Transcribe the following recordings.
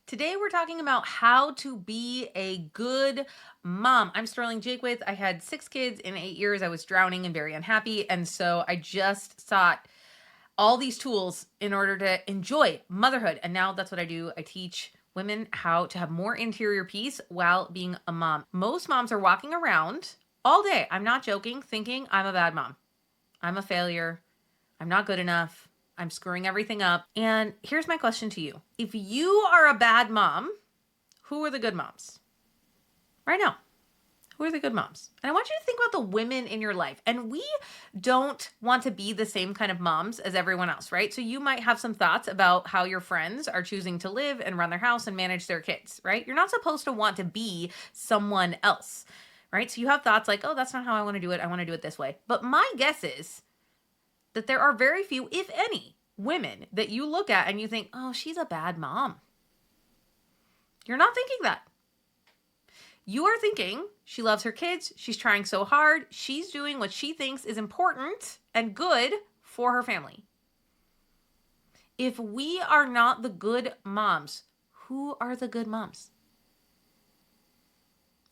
Today we're talking about how to be a good mom. I'm Sterling Jakewith. I had 6 kids in 8 years. I was drowning and very unhappy. And so I just sought all these tools in order to enjoy motherhood. And now that's what I do. I teach women how to have more interior peace while being a mom. Most moms are walking around all day, I'm not joking, thinking I'm a bad mom. I'm a failure. I'm not good enough. I'm screwing everything up. And here's my question to you. If you are a bad mom, who are the good moms? Right now, who are the good moms? And I want you to think about the women in your life. And we don't want to be the same kind of moms as everyone else, right? So you might have some thoughts about how your friends are choosing to live and run their house and manage their kids, right? You're not supposed to want to be someone else, right? So you have thoughts like, oh, that's not how I want to do it. I want to do it this way. But my guess is that there are very few, if any, women that you look at and you think, oh, she's a bad mom. You're not thinking that. You are thinking she loves her kids. She's trying so hard. She's doing what she thinks is important and good for her family. If we are not the good moms, who are the good moms?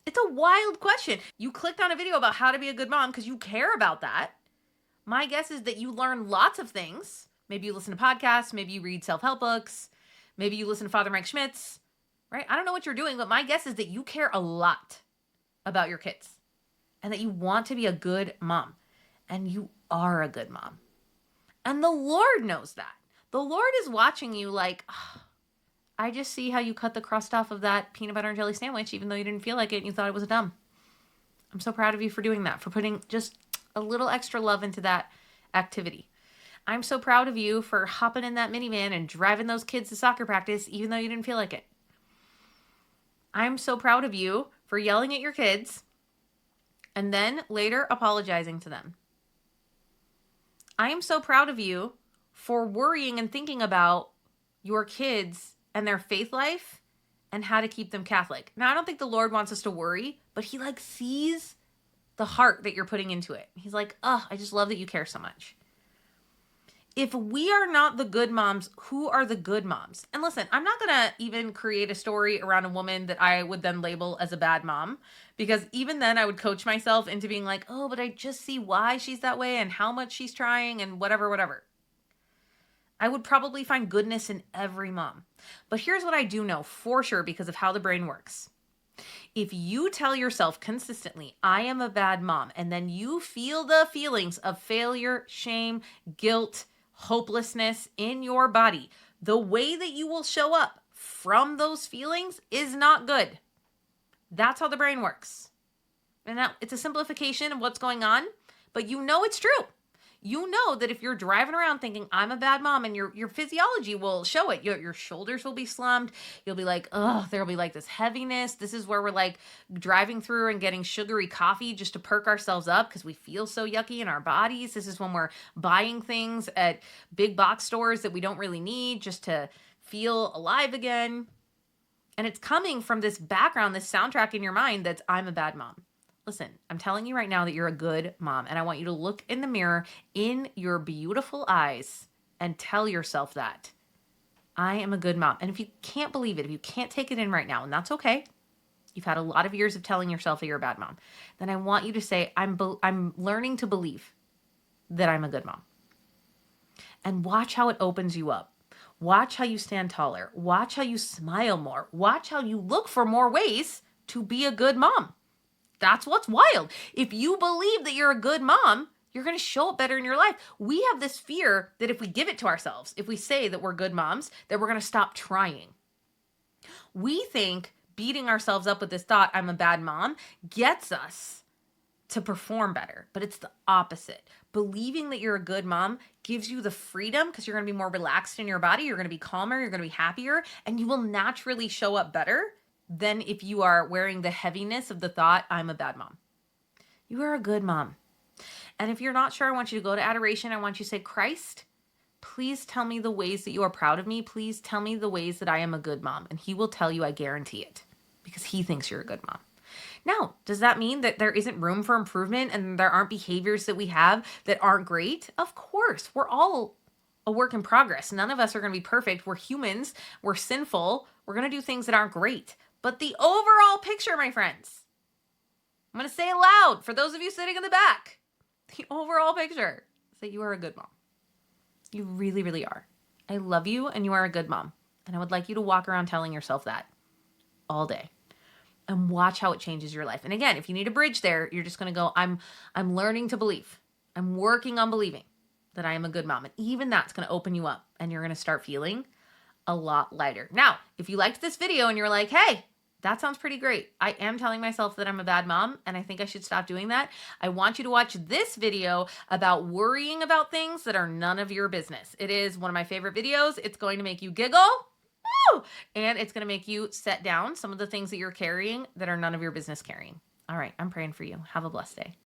It's a wild question. You clicked on a video about how to be a good mom because you care about that. My guess is that you learn lots of things. Maybe you listen to podcasts. Maybe you read self-help books. Maybe you listen to Father Mike Schmitz, right? I don't know what you're doing, but my guess is that you care a lot about your kids and that you want to be a good mom. And you are a good mom. And the Lord knows that. The Lord is watching you like, oh, I just see how you cut the crust off of that peanut butter and jelly sandwich, even though you didn't feel like it and you thought it was dumb. I'm so proud of you for doing that, for putting just a little extra love into that activity. I'm so proud of you for hopping in that minivan and driving those kids to soccer practice, even though you didn't feel like it. I'm so proud of you for yelling at your kids and then later apologizing to them. I am so proud of you for worrying and thinking about your kids and their faith life and how to keep them Catholic. Now, I don't think the Lord wants us to worry, but he sees the heart that you're putting into it. He's like, oh, I just love that you care so much. If we are not the good moms, who are the good moms? And listen, I'm not going to even create a story around a woman that I would then label as a bad mom, because even then I would coach myself into being like, oh, but I just see why she's that way and how much she's trying and whatever. I would probably find goodness in every mom. But here's what I do know for sure because of how the brain works. If you tell yourself consistently, I am a bad mom, and then you feel the feelings of failure, shame, guilt, hopelessness in your body, the way that you will show up from those feelings is not good. That's how the brain works. And now it's a simplification of what's going on, but you know it's true. You know that if you're driving around thinking I'm a bad mom, and your physiology will show it. Your shoulders will be slumped. You'll be like, oh, there'll be like this heaviness. This is where we're like driving through and getting sugary coffee just to perk ourselves up because we feel so yucky in our bodies. This is when we're buying things at big box stores that we don't really need just to feel alive again. And it's coming from this background, this soundtrack in your mind that's I'm a bad mom. Listen, I'm telling you right now that you're a good mom, and I want you to look in the mirror in your beautiful eyes and tell yourself that. I am a good mom. And if you can't believe it, if you can't take it in right now, and that's okay, you've had a lot of years of telling yourself that you're a bad mom, then I want you to say, I'm learning to believe that I'm a good mom. And watch how it opens you up. Watch how you stand taller. Watch how you smile more. Watch how you look for more ways to be a good mom. That's what's wild. If you believe that you're a good mom, you're going to show up better in your life. We have this fear that if we give it to ourselves, if we say that we're good moms, that we're going to stop trying. We think beating ourselves up with this thought, I'm a bad mom, gets us to perform better, but it's the opposite. Believing that you're a good mom gives you the freedom because you're going to be more relaxed in your body. You're going to be calmer. You're going to be happier, and you will naturally show up better than if you are wearing the heaviness of the thought, I'm a bad mom. You are a good mom. And if you're not sure, I want you to go to adoration. I want you to say, Christ, please tell me the ways that you are proud of me. Please tell me the ways that I am a good mom. And he will tell you, I guarantee it, because he thinks you're a good mom. Now, does that mean that there isn't room for improvement and there aren't behaviors that we have that aren't great? Of course, we're all a work in progress. None of us are going to be perfect. We're humans. We're sinful. We're going to do things that aren't great. But the overall picture, my friends, I'm going to say it loud for those of you sitting in the back. The overall picture is that you are a good mom. You really, really are. I love you and you are a good mom. And I would like you to walk around telling yourself that all day and watch how it changes your life. And again, if you need a bridge there, you're just going to go, I'm learning to believe. I'm working on believing that I am a good mom. And even that's going to open you up and you're going to start feeling a lot lighter. Now, if you liked this video and you're like, hey, that sounds pretty great. I am telling myself that I'm a bad mom and I think I should stop doing that. I want you to watch this video about worrying about things that are none of your business. It is one of my favorite videos. It's going to make you giggle. Woo! And it's going to make you set down some of the things that you're carrying that are none of your business carrying. All right, I'm praying for you. Have a blessed day.